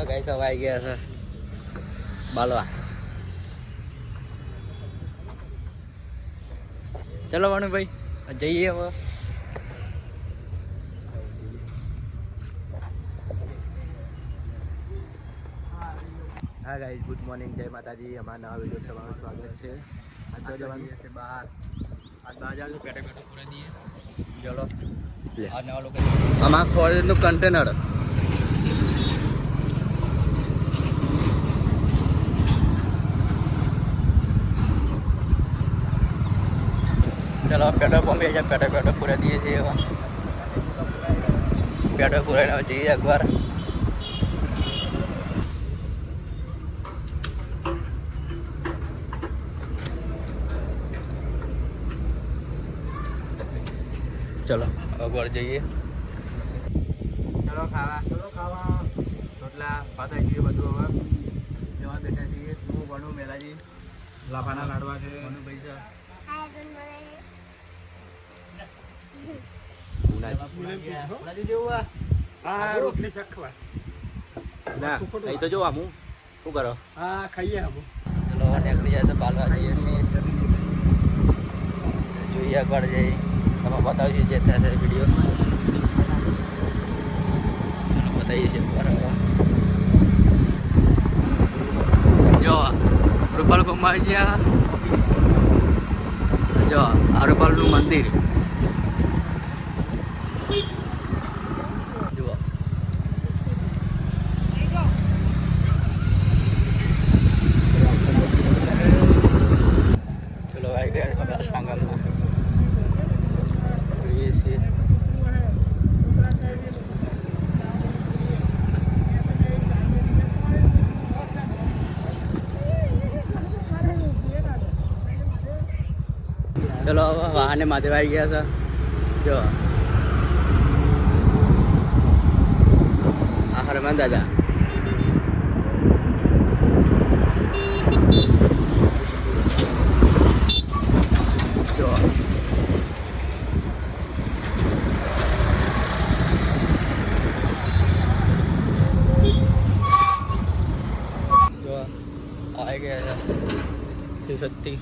Guys હવે આવી ગયા છે બાલવા. ચલો ભાનુભાઈ જઈએ હવે. હા ગાઈસ ગુડ મોર્નિંગ, જય માતાજી. અમારા નવા વિડીયો તમારું સ્વાગત છે. આજ તો જવાનું છે બહાર. આજ બહાર જવાનું પેટે પેટે પૂરા દઈએ. ચલો આ નવા લોકો અમારા કોલેજનું કન્ટેનર. ચલો પેટ્રોલ પંપે છે, પેટ્રોલ પૂરા દઈએ છીએ. પેટ્રોલ પૂરાઈને જઈએ એકવાર. ચલો અગવડ જઈએ. ચલો ખાવા રોટલા પાથા જઈએ બધું. હવે જવા બેઠા છીએ. હું ભણું મેલાજી લાફાના લાડવા છે. ભણું પૈસા રોટલી શખવા ના અહીં તો જો આમ શું કરો. હા ખાઈએ આમ. ચલો નીકળી જાય છે, બાલવા જઈએ છીએ. જોઈએ આગળ જઈ તમે બતાવીએ જે થાય વિડીયો. ચલો બતાવીએ છીએ બરાબર. જો રૂપાલ કુમાર ગયા. જો આ રૂપાલનું મંદિર જુઓ. ચલો આવી ગયા આપણા સાંગલમાં. જોઈએ છીએ ચલો વાહને માથે આવી ગયા છે. જો આ હરમાન દાદા. જો આવી ગયા છે શક્તિ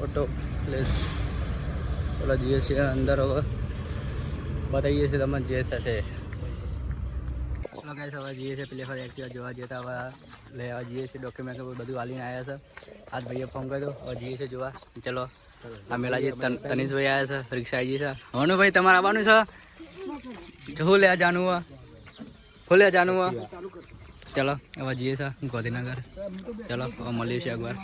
ઓટો પ્લેસ. પેલો જઈએ છીએ અંદર. હવે બતાવીએ છીએ તમને જે થશે. ચલો ગાઈસ હવે જઈએ છીએ પેલી વખત એક્ટિવા જોવા જતા. હવે લેવા જઈએ છીએ. ડોક્યુમેન્ટ બધું હાલીને આવ્યા છે. આજ ભાઈએ ફોન કર્યો. હવે જઈએ છીએ જોવા. ચલો આ મેલાજી તનીશભાઈ આવ્યા છે. રિક્ષા આવી છે. ભાઈ તમારે આવવાનું છે. શું લે જાણવું શું લે જાણવું. ચલો હવે જઈએ છીએ ગાંધીનગર. ચલો હવે મળીએ છીએ એકવાર.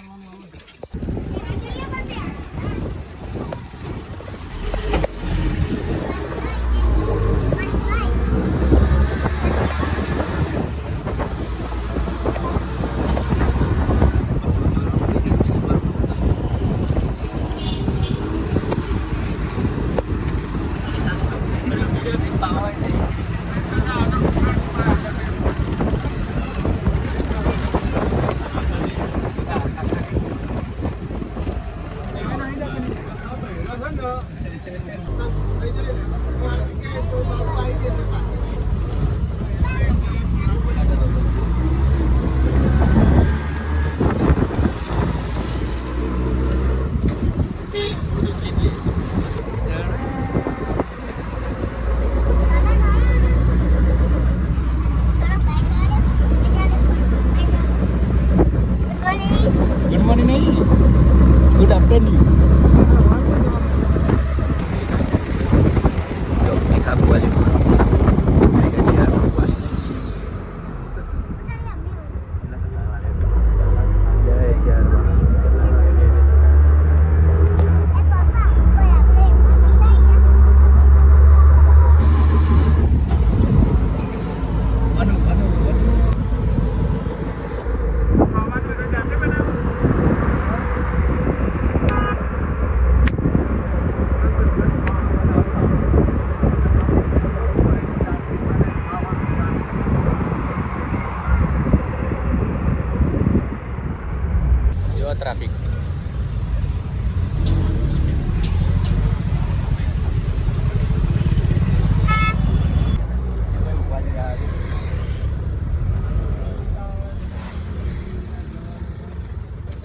ગુડ મોર્નિંગ નહીં, ગુડ આફ્ટરનૂન. ટ્રાફિક.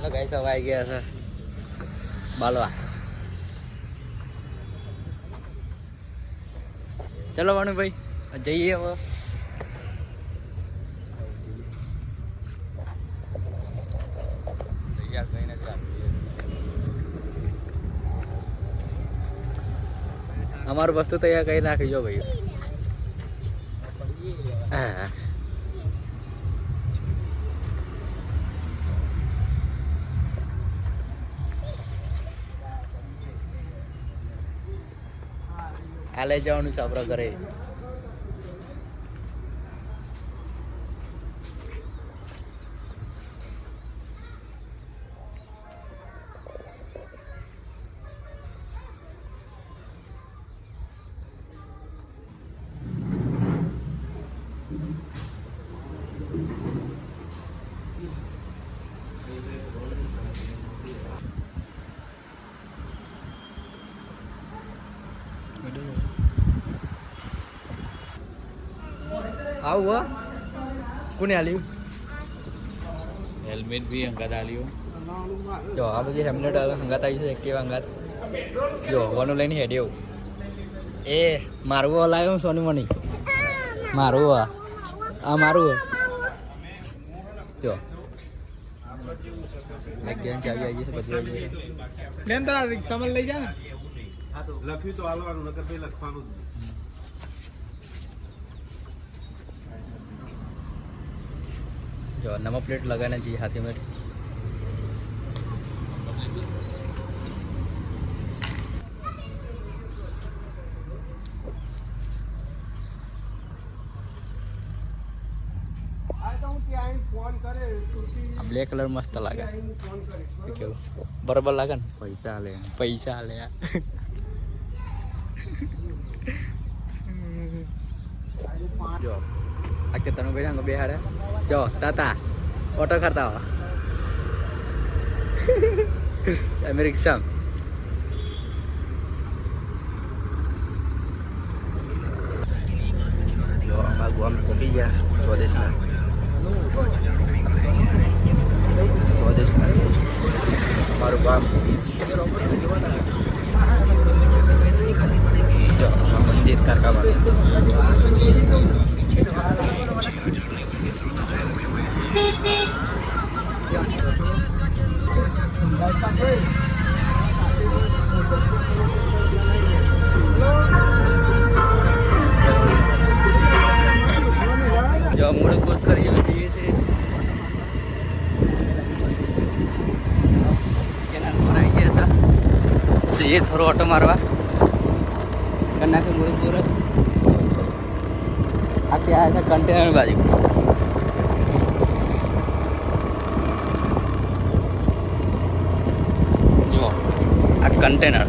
ચલો ગાઈસ હવે આવી ગયા છે બાલવા. ચલો ભાનુભાઈ જઈએ હવે. અમારું વસ્તુ તૈયાર કરી નાખીજો ભાઈ. હા આ લઈ જવાનું છે આપણા ઘરે. આવું કોને આલ્યું હેલ્મેટ બી અંગાત આલ્યું. જો આ બધી હેલ્મેટ અંગાત આવી છે. એક્ટિવા અંગાત જો વાનું લઈને હેડ એવું એ મારવું હલાવ્યું સોની મની મારવું આ મારું જો ગેન ચાવી આવી છે બધું આવી છે. બેન તારા રિક્ષામાં લઈ જા ને. લખ્યું તો હાલવાનું નકર ભાઈ લખવાનું જ. જો નંબર પ્લેટ લગાને चाहिए हाथी में. બ્લેક કલર મસ્ત લાગે. કેવું બરાબર લાગે ને. પૈસા લે. પૈસા લે જો આ કે તને ભાઈ બે હારે જો તાતા ઓટો કરતા હો અમે રિક્ષા જો અમારા ગામ પહોંચી ગયા સ્વદેશના મારું ગામ. જો આ મંદિર કારકામાં जो मूड बहुत करिए चाहिए से तो ये थोड़ा ऑटो मारवा करना के मूड पूरा आ क्या ऐसा कंटेनर बाजू जो आ कंटेनर